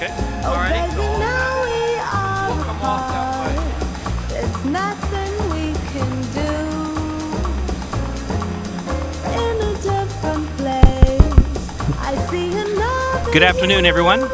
Okay. Oh, All right. baby, now we are We'll come off that way. apart. There's nothing we can do in a different place. I see another. Good afternoon, everyone.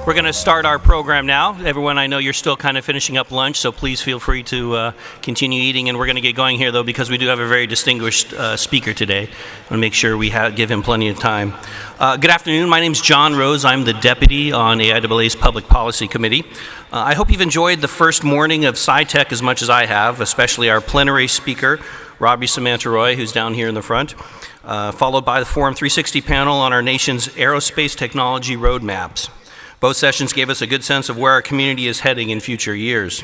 We're going to start our program now. Everyone, I know you're still kind of finishing up lunch, so please feel free to continue eating. And we're going to get going here, though, because we do have a very distinguished speaker today. I want to make sure we give him plenty of time. Good afternoon. My name's John Rose. I'm the deputy on AIAA's Public Policy Committee. I hope you've enjoyed the first morning of SciTech as much as I have, especially our plenary speaker, Robbie Samantha Roy, who's down here in the front, followed by the Forum 360 panel on our nation's aerospace technology roadmaps. Both sessions gave us a good sense of where our community is heading in future years.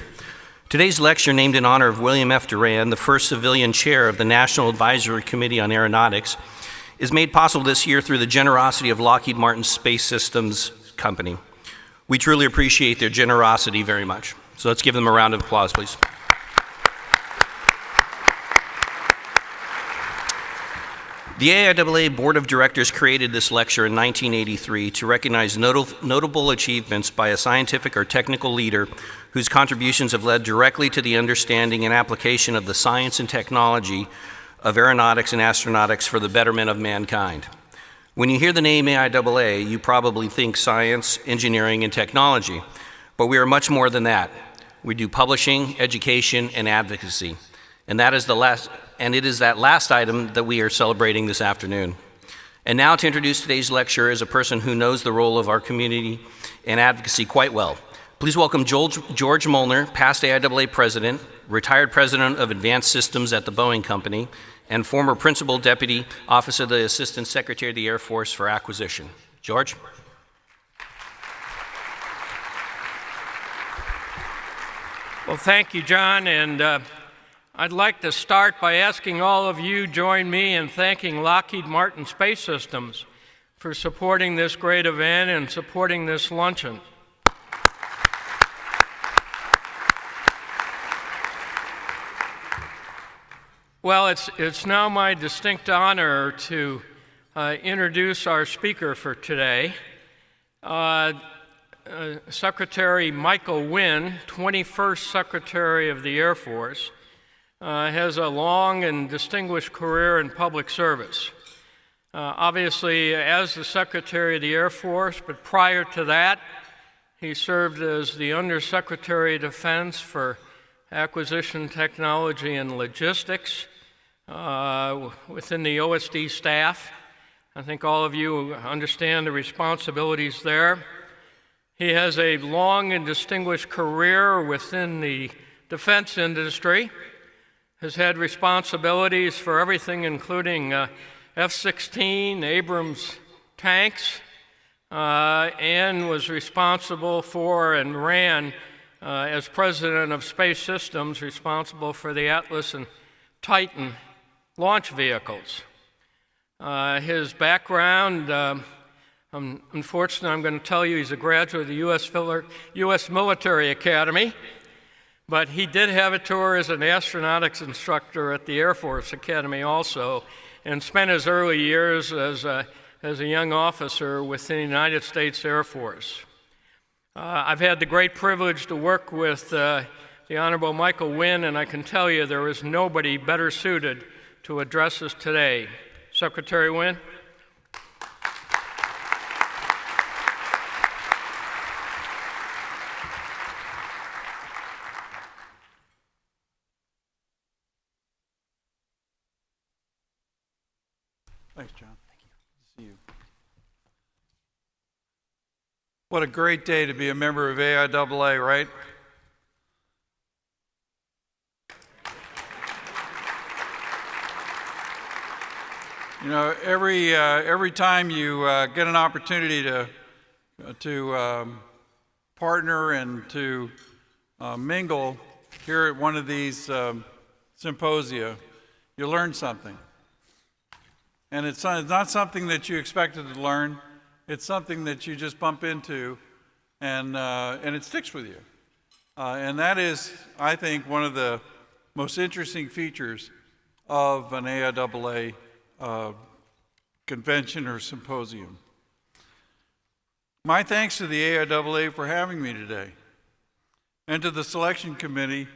Today's lecture, named in honor of William F. Durand, the first civilian chair of the National Advisory Committee on Aeronautics, is made possible this year through the generosity of Lockheed Martin Space Systems Company. We truly appreciate their generosity very much. So let's give them a round of applause, please. The AIAA Board of Directors created this lecture in 1983 to recognize notable achievements by a scientific or technical leader whose contributions have led directly to the understanding and application of the science and technology of aeronautics and astronautics for the betterment of mankind. When you hear the name AIAA, you probably think science, engineering, and technology, but we are much more than that. We do publishing, education, and advocacy, and it is that last item that we are celebrating this afternoon. And now to introduce today's lecturer is a person who knows the role of our community and advocacy quite well. Please welcome George Molnar, past AIAA president, retired president of Advanced Systems at the Boeing Company, and former principal deputy office of the Assistant Secretary of the Air Force for Acquisition. George? Well, thank you, John, and I'd like to start by asking all of you join me in thanking Lockheed Martin Space Systems for supporting this great event and supporting this luncheon. Well, it's now my distinct honor to introduce our speaker for today. Secretary Michael Wynne, 21st Secretary of the Air Force, has a long and distinguished career in public service. Obviously, as the Secretary of the Air Force, but prior to that, he served as the Undersecretary of Defense for Acquisition, Technology, and Logistics within the OSD staff. I think all of you understand the responsibilities there. He has a long and distinguished career within the defense industry, has had responsibilities for everything including F-16, Abrams tanks, and was responsible for and ran as president of Space Systems, responsible for the Atlas and Titan launch vehicles. His background, unfortunately, I'm going to tell you he's a graduate of the U.S. Military Academy, but he did have a tour as an astronautics instructor at the Air Force Academy also, and spent his early years as a young officer within the United States Air Force. I've had the great privilege to work with the Honorable Michael Wynne, and I can tell you there is nobody better suited to address us today. Secretary Wynne. Thanks, John. Thank you. Good to see you. What a great day to be a member of AIAA, right? You know, every time you get an opportunity to partner and to mingle here at one of these symposia, you learn something. And it's not something that you expected to learn. It's something that you just bump into, and it sticks with you. And that is, I think, one of the most interesting features of an AIAA convention or symposium. My thanks to the AIAA for having me today, and to the selection committee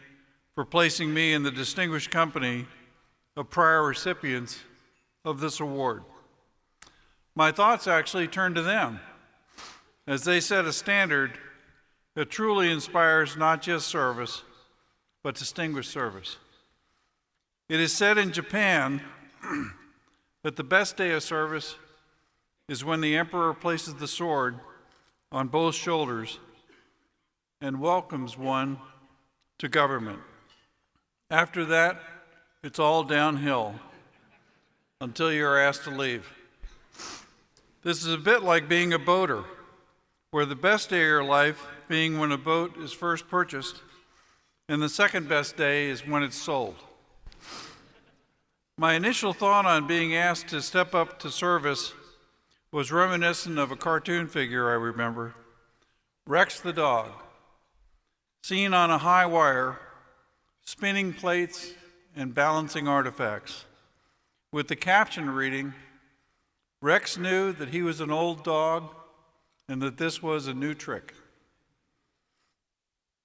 for placing me in the distinguished company of prior recipients of this award. My thoughts actually turn to them, as they set a standard that truly inspires not just service, but distinguished service. It is said in Japan that the best day of service is when the emperor places the sword on both shoulders and welcomes one to government. After that, it's all downhill until you're asked to leave. This is a bit like being a boater, where the best day of your life being when a boat is first purchased, and the second best day is when it's sold. My initial thought on being asked to step up to service was reminiscent of a cartoon figure I remember, Rex the dog, seen on a high wire, spinning plates and balancing artifacts, with the caption reading, "Rex knew that he was an old dog and that this was a new trick."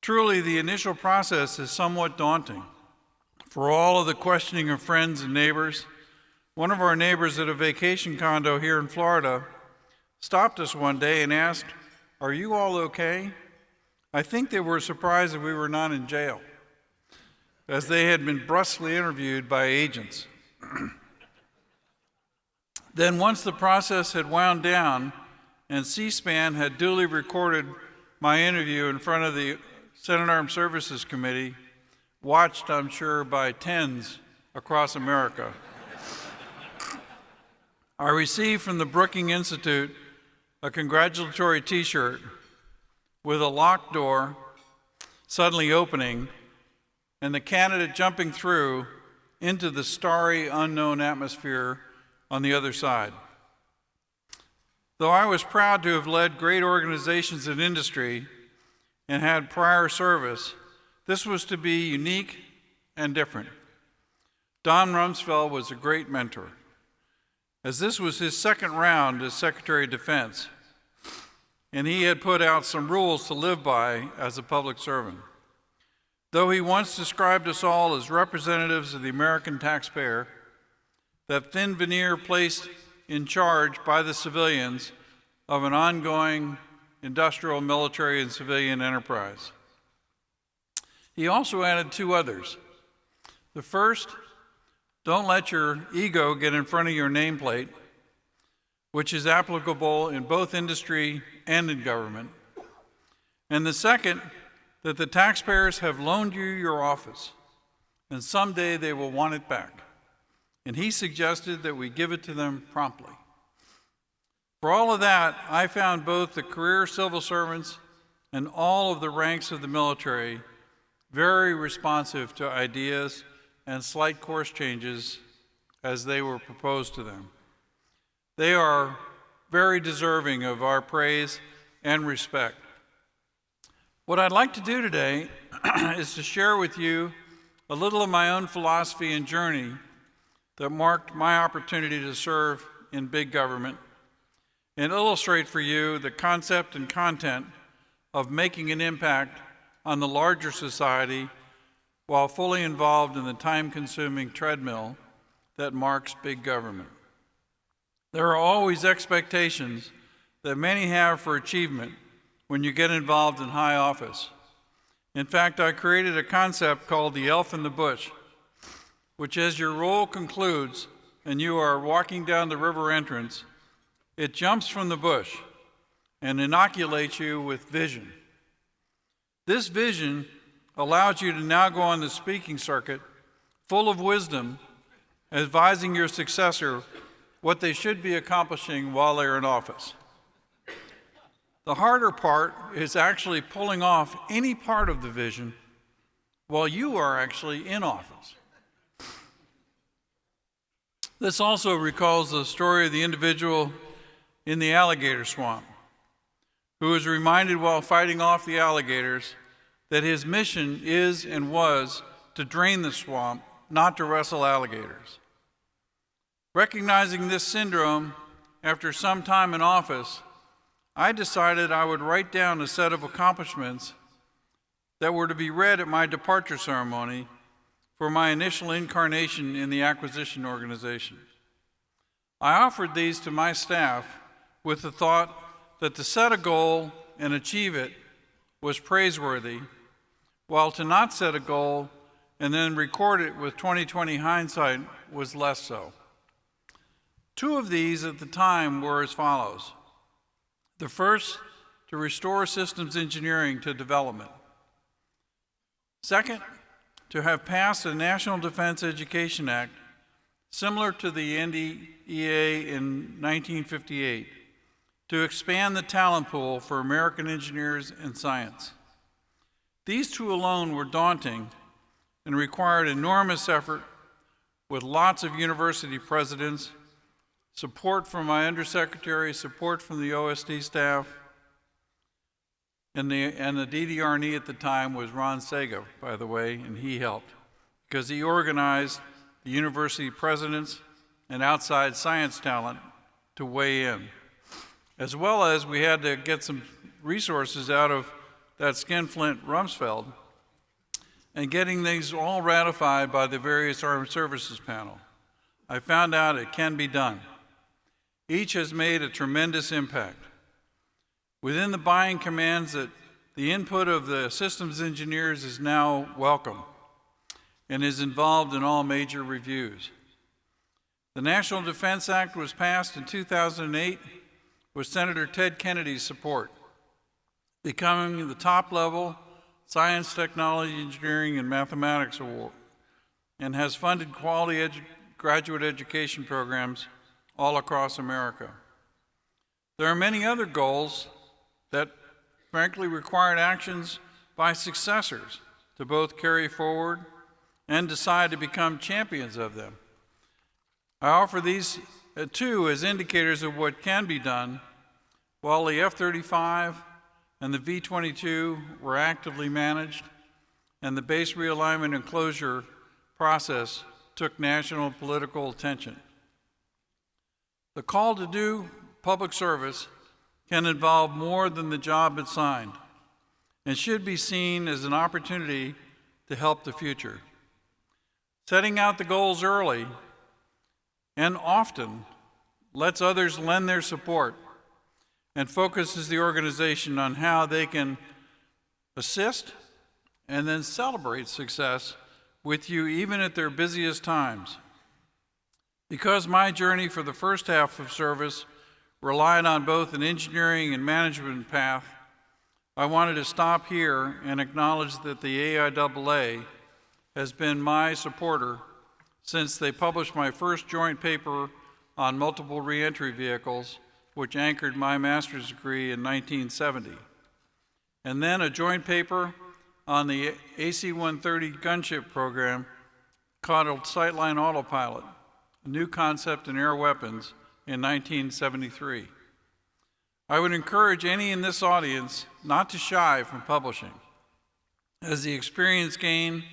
Truly, the initial process is somewhat daunting. For all of the questioning of friends and neighbors, one of our neighbors at a vacation condo here in Florida stopped us one day and asked, "Are you all okay?" I think they were surprised that we were not in jail, as they had been brusquely interviewed by agents. Then once the process had wound down and C-SPAN had duly recorded my interview in front of the Senate Armed Services Committee, watched, I'm sure, by tens across America, I received from the Brookings Institute a congratulatory T-shirt with a locked door suddenly opening and the candidate jumping through into the starry, unknown atmosphere on the other side. Though I was proud to have led great organizations in industry and had prior service, this was to be unique and different. Don Rumsfeld was a great mentor, as this was his second round as Secretary of Defense, and he had put out some rules to live by as a public servant. Though he once described us all as representatives of the American taxpayer, that thin veneer placed in charge by the civilians of an ongoing industrial, military, and civilian enterprise. He also added two others. The first, don't let your ego get in front of your nameplate, which is applicable in both industry and in government. And the second, that the taxpayers have loaned you your office, and someday they will want it back. And he suggested that we give it to them promptly. For all of that, I found both the career civil servants and all of the ranks of the military very responsive to ideas and slight course changes as they were proposed to them. They are very deserving of our praise and respect. What I'd like to do today is to share with you a little of my own philosophy and journey that marked my opportunity to serve in big government, and illustrate for you the concept and content of making an impact on the larger society while fully involved in the time-consuming treadmill that marks big government. There are always expectations that many have for achievement when you get involved in high office. In fact, I created a concept called the elf in the bush, which as your role concludes and you are walking down the river entrance, it jumps from the bush and inoculates you with vision. This vision allows you to now go on the speaking circuit full of wisdom, advising your successor what they should be accomplishing while they're in office. The harder part is actually pulling off any part of the vision while you are actually in office. This also recalls the story of the individual in the alligator swamp, who was reminded while fighting off the alligators that his mission is and was to drain the swamp, not to wrestle alligators. Recognizing this syndrome after some time in office, I decided I would write down a set of accomplishments that were to be read at my departure ceremony for my initial incarnation in the acquisition organization. I offered these to my staff with the thought that to set a goal and achieve it was praiseworthy, while to not set a goal and then record it with 20/20 hindsight was less so. Two of these at the time were as follows. The first, to restore systems engineering to development. Second, to have passed a National Defense Education Act similar to the NDEA in 1958 to expand the talent pool for American engineers and science. These two alone were daunting and required enormous effort with lots of university presidents, support from my undersecretary, support from the OSD staff, and the DDR&E at the time was Ron Sega, by the way, and he helped because he organized the university presidents and outside science talent to weigh in. As well as we had to get some resources out of that skinflint Rumsfeld and getting these all ratified by the various armed services panel. I found out it can be done. Each has made a tremendous impact. Within the buying commands that the input of the systems engineers is now welcome and is involved in all major reviews. The National Defense Act was passed in 2008 with Senator Ted Kennedy's support, becoming the top-level science, technology, engineering, and mathematics award, and has funded quality graduate education programs all across America. There are many other goals that frankly required actions by successors to both carry forward and decide to become champions of them. I offer these two as indicators of what can be done, while the F-35 and the V-22 were actively managed and the base realignment and closure process took national political attention. The call to do public service can involve more than the job assigned and should be seen as an opportunity to help the future. Setting out the goals early and often lets others lend their support and focuses the organization on how they can assist and then celebrate success with you even at their busiest times. Because my journey for the first half of service relied on both an engineering and management path, I wanted to stop here and acknowledge that the AIAA has been my supporter since they published my first joint paper on multiple reentry vehicles, which anchored my master's degree in 1970, and then a joint paper on the AC-130 gunship program titled Sightline Autopilot, a new concept in air weapons, in 1973. I would encourage any in this audience not to shy from publishing, as the experience gained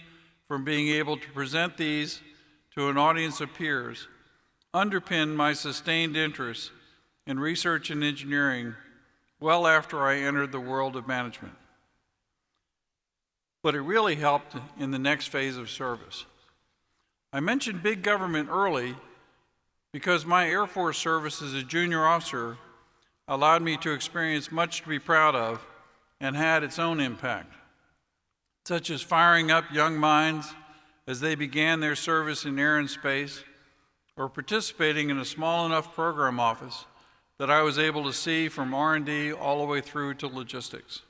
from being able to present these to an audience of peers underpinned my sustained interest in research and engineering well after I entered the world of management. But it really helped in the next phase of service. I mentioned big government early because my Air Force service as a junior officer allowed me to experience much to be proud of and had its own impact, such as firing up young minds as they began their service in air and space, or participating in a small enough program office that I was able to see from R&D all the way through to logistics.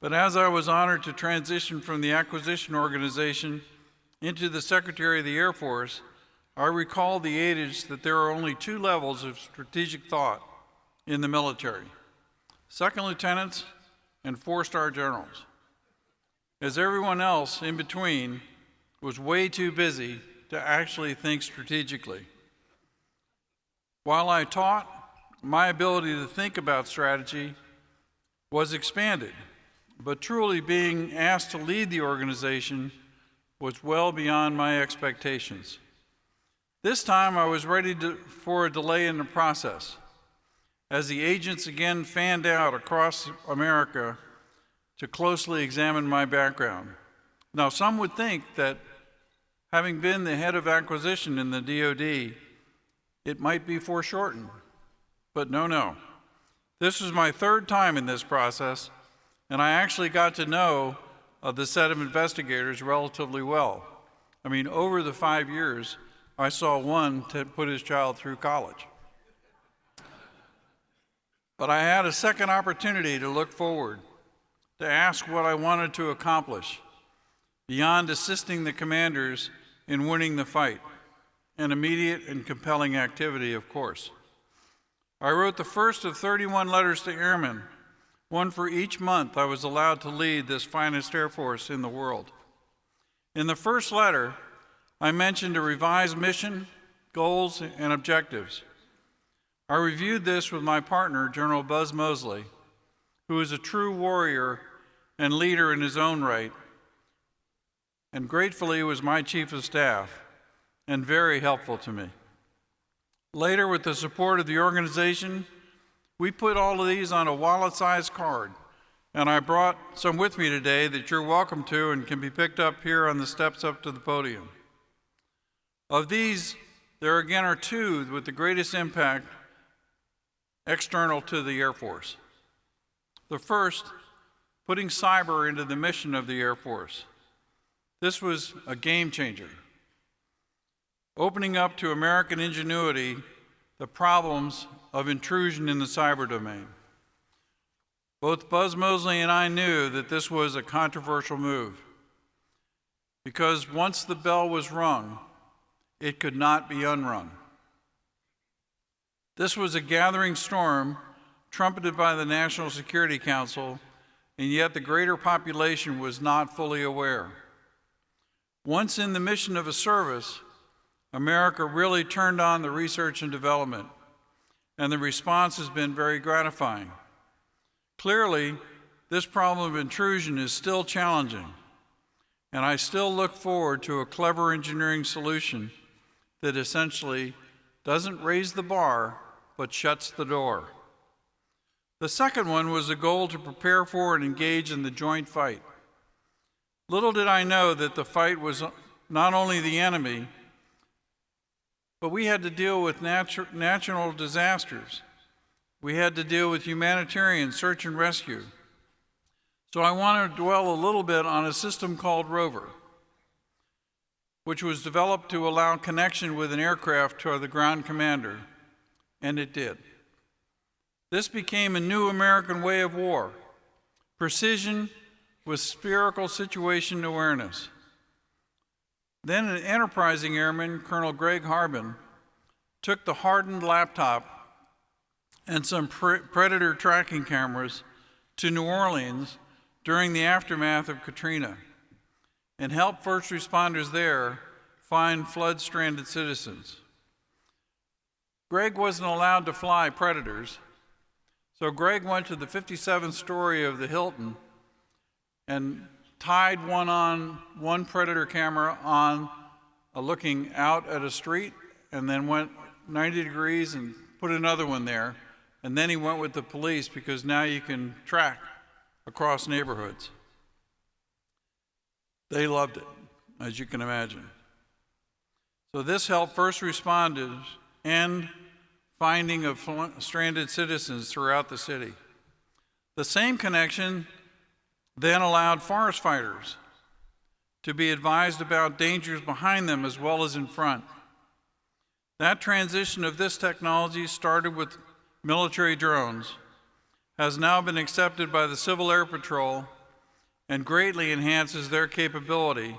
But as I was honored to transition from the acquisition organization into the Secretary of the Air Force, I recall the adage that there are only two levels of strategic thought in the military: second lieutenants and four-star generals, as everyone else in between was way too busy to actually think strategically. While I taught, my ability to think about strategy was expanded, but truly being asked to lead the organization was well beyond my expectations. This time I was ready for a delay in the process, as the agents again fanned out across America to closely examine my background. Now, some would think that having been the head of acquisition in the DoD, it might be foreshortened, but no. This was my third time in this process, and I actually got to know the set of investigators relatively well. I mean, over the 5 years, I saw one to put his child through college. But I had a second opportunity to look forward, to ask what I wanted to accomplish, beyond assisting the commanders in winning the fight, an immediate and compelling activity, of course. I wrote the first of 31 letters to airmen, one for each month I was allowed to lead this finest Air Force in the world. In the first letter, I mentioned a revised mission, goals, and objectives. I reviewed this with my partner, General Buzz Mosley, who is a true warrior and leader in his own right, and gratefully was my chief of staff and very helpful to me. Later, with the support of the organization, we put all of these on a wallet-sized card, and I brought some with me today that you're welcome to and can be picked up here on the steps up to the podium. Of these, there again are two with the greatest impact external to the Air Force. The first, putting cyber into the mission of the Air Force. This was a game changer, opening up to American ingenuity the problems of intrusion in the cyber domain. Both Buzz Mosley and I knew that this was a controversial move, because once the bell was rung, it could not be unrung. This was a gathering storm trumpeted by the National Security Council, and yet the greater population was not fully aware. Once in the mission of a service, America really turned on the research and development, and the response has been very gratifying. Clearly, this problem of intrusion is still challenging, and I still look forward to a clever engineering solution that essentially doesn't raise the bar, but shuts the door. The second one was a goal to prepare for and engage in the joint fight. Little did I know that the fight was not only the enemy, but we had to deal with natural disasters. We had to deal with humanitarian search and rescue. So I want to dwell a little bit on a system called Rover, which was developed to allow connection with an aircraft to the ground commander, and it did. This became a new American way of war, precision with spherical situation awareness. Then an enterprising airman, Colonel Greg Harbin, took the hardened laptop and some Predator tracking cameras to New Orleans during the aftermath of Katrina and helped first responders there find flood-stranded citizens. Greg wasn't allowed to fly Predators, so Greg went to the 57th story of the Hilton and tied one Predator camera on looking out at a street, and then went 90 degrees and put another one there. And then he went with the police, because now you can track across neighborhoods. They loved it, as you can imagine. So this helped first responders end finding of stranded citizens throughout the city. The same connection then allowed forest fighters to be advised about dangers behind them as well as in front. That transition of this technology started with military drones, has now been accepted by the Civil Air Patrol, and greatly enhances their capability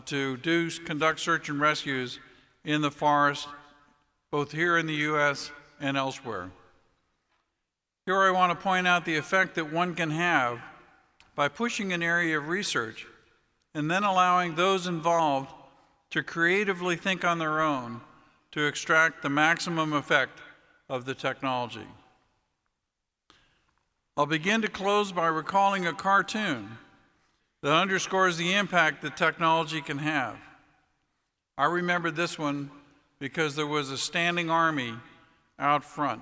to conduct search and rescues in the forest, both here in the U.S. and elsewhere. Here I want to point out the effect that one can have by pushing an area of research and then allowing those involved to creatively think on their own to extract the maximum effect of the technology. I'll begin to close by recalling a cartoon that underscores the impact that technology can have. I remember this one because there was a standing army out front.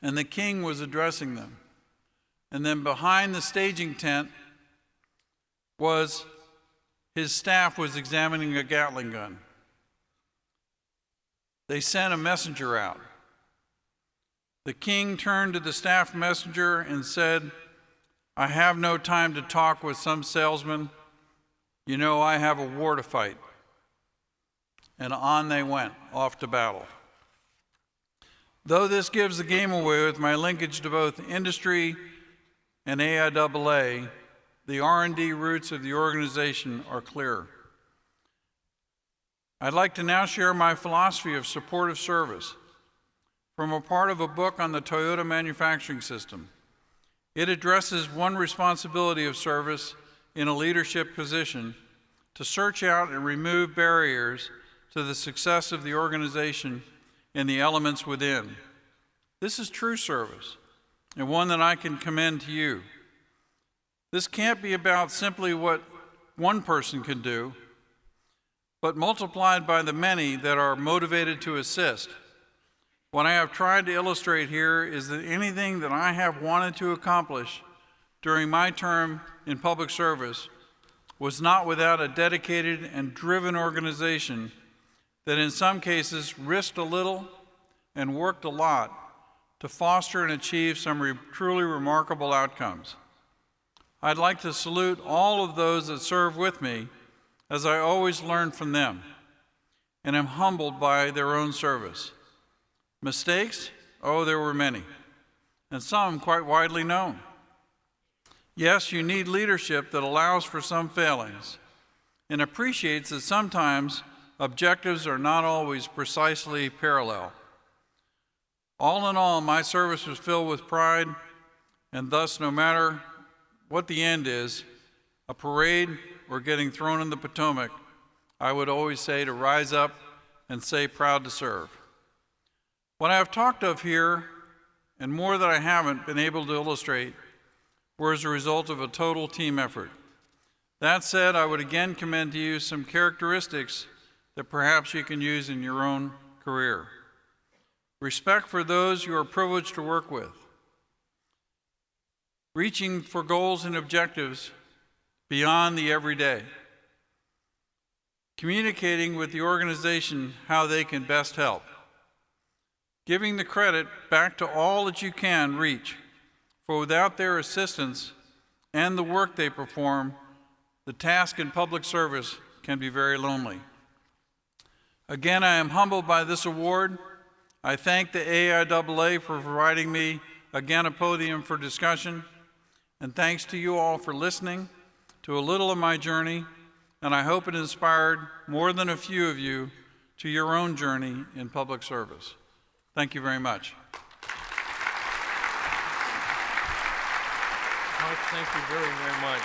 and the king was addressing them. And then behind the staging tent was his staff was examining a Gatling gun. They sent a messenger out. The king turned to the staff messenger and said, "I have no time to talk with some salesman. You know I have a war to fight." And on they went, off to battle. Though this gives the game away with my linkage to both industry and AIAA, the R&D roots of the organization are clear. I'd like to now share my philosophy of supportive service from a part of a book on the Toyota manufacturing system. It addresses one responsibility of service in a leadership position to search out and remove barriers to the success of the organization and the elements within. This is true service, and one that I can commend to you. This can't be about simply what one person can do, but multiplied by the many that are motivated to assist. What I have tried to illustrate here is that anything that I have wanted to accomplish during my term in public service was not without a dedicated and driven organization that in some cases risked a little and worked a lot to foster and achieve some truly remarkable outcomes. I'd like to salute all of those that serve with me, as I always learn from them and am humbled by their own service. Mistakes? Oh, there were many, and some quite widely known. Yes, you need leadership that allows for some failings and appreciates that sometimes objectives are not always precisely parallel. All in all, my service was filled with pride, and thus, no matter what the end is, a parade or getting thrown in the Potomac, I would always say to rise up and say proud to serve. What I have talked of here, and more that I haven't been able to illustrate, were as a result of a total team effort. That said, I would again commend to you some characteristics that perhaps you can use in your own career. Respect for those you are privileged to work with. Reaching for goals and objectives beyond the everyday. Communicating with the organization how they can best help. Giving the credit back to all that you can reach, for without their assistance and the work they perform, the task in public service can be very lonely. Again, I am humbled by this award. I thank the AIAA for providing me again a podium for discussion, and thanks to you all for listening to a little of my journey, and I hope it inspired more than a few of you to your own journey in public service. Thank you very much. Mike, thank you very, very much.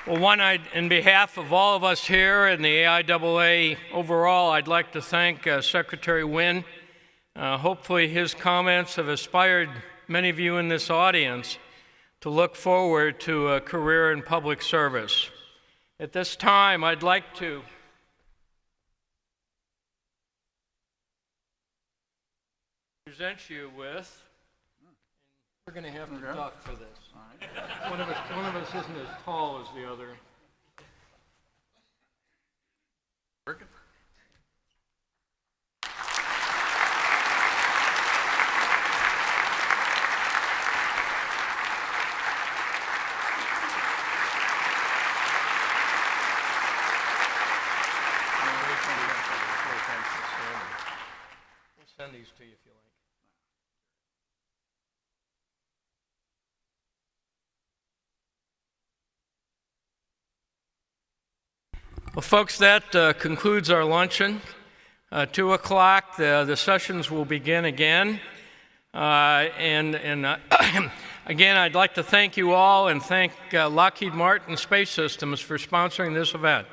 Well, in behalf of all of us here and the AIAA overall, I'd like to thank Secretary Wynne. Hopefully his comments have inspired many of you in this audience to look forward to a career in public service. At this time, I'd like to present you with, we're going to have to duck for this. One of us isn't as tall as the other. We'll send these to you if you like. Well, folks, that concludes our luncheon. 2 o'clock, the sessions will begin again. Again, I'd like to thank you all and thank Lockheed Martin Space Systems for sponsoring this event.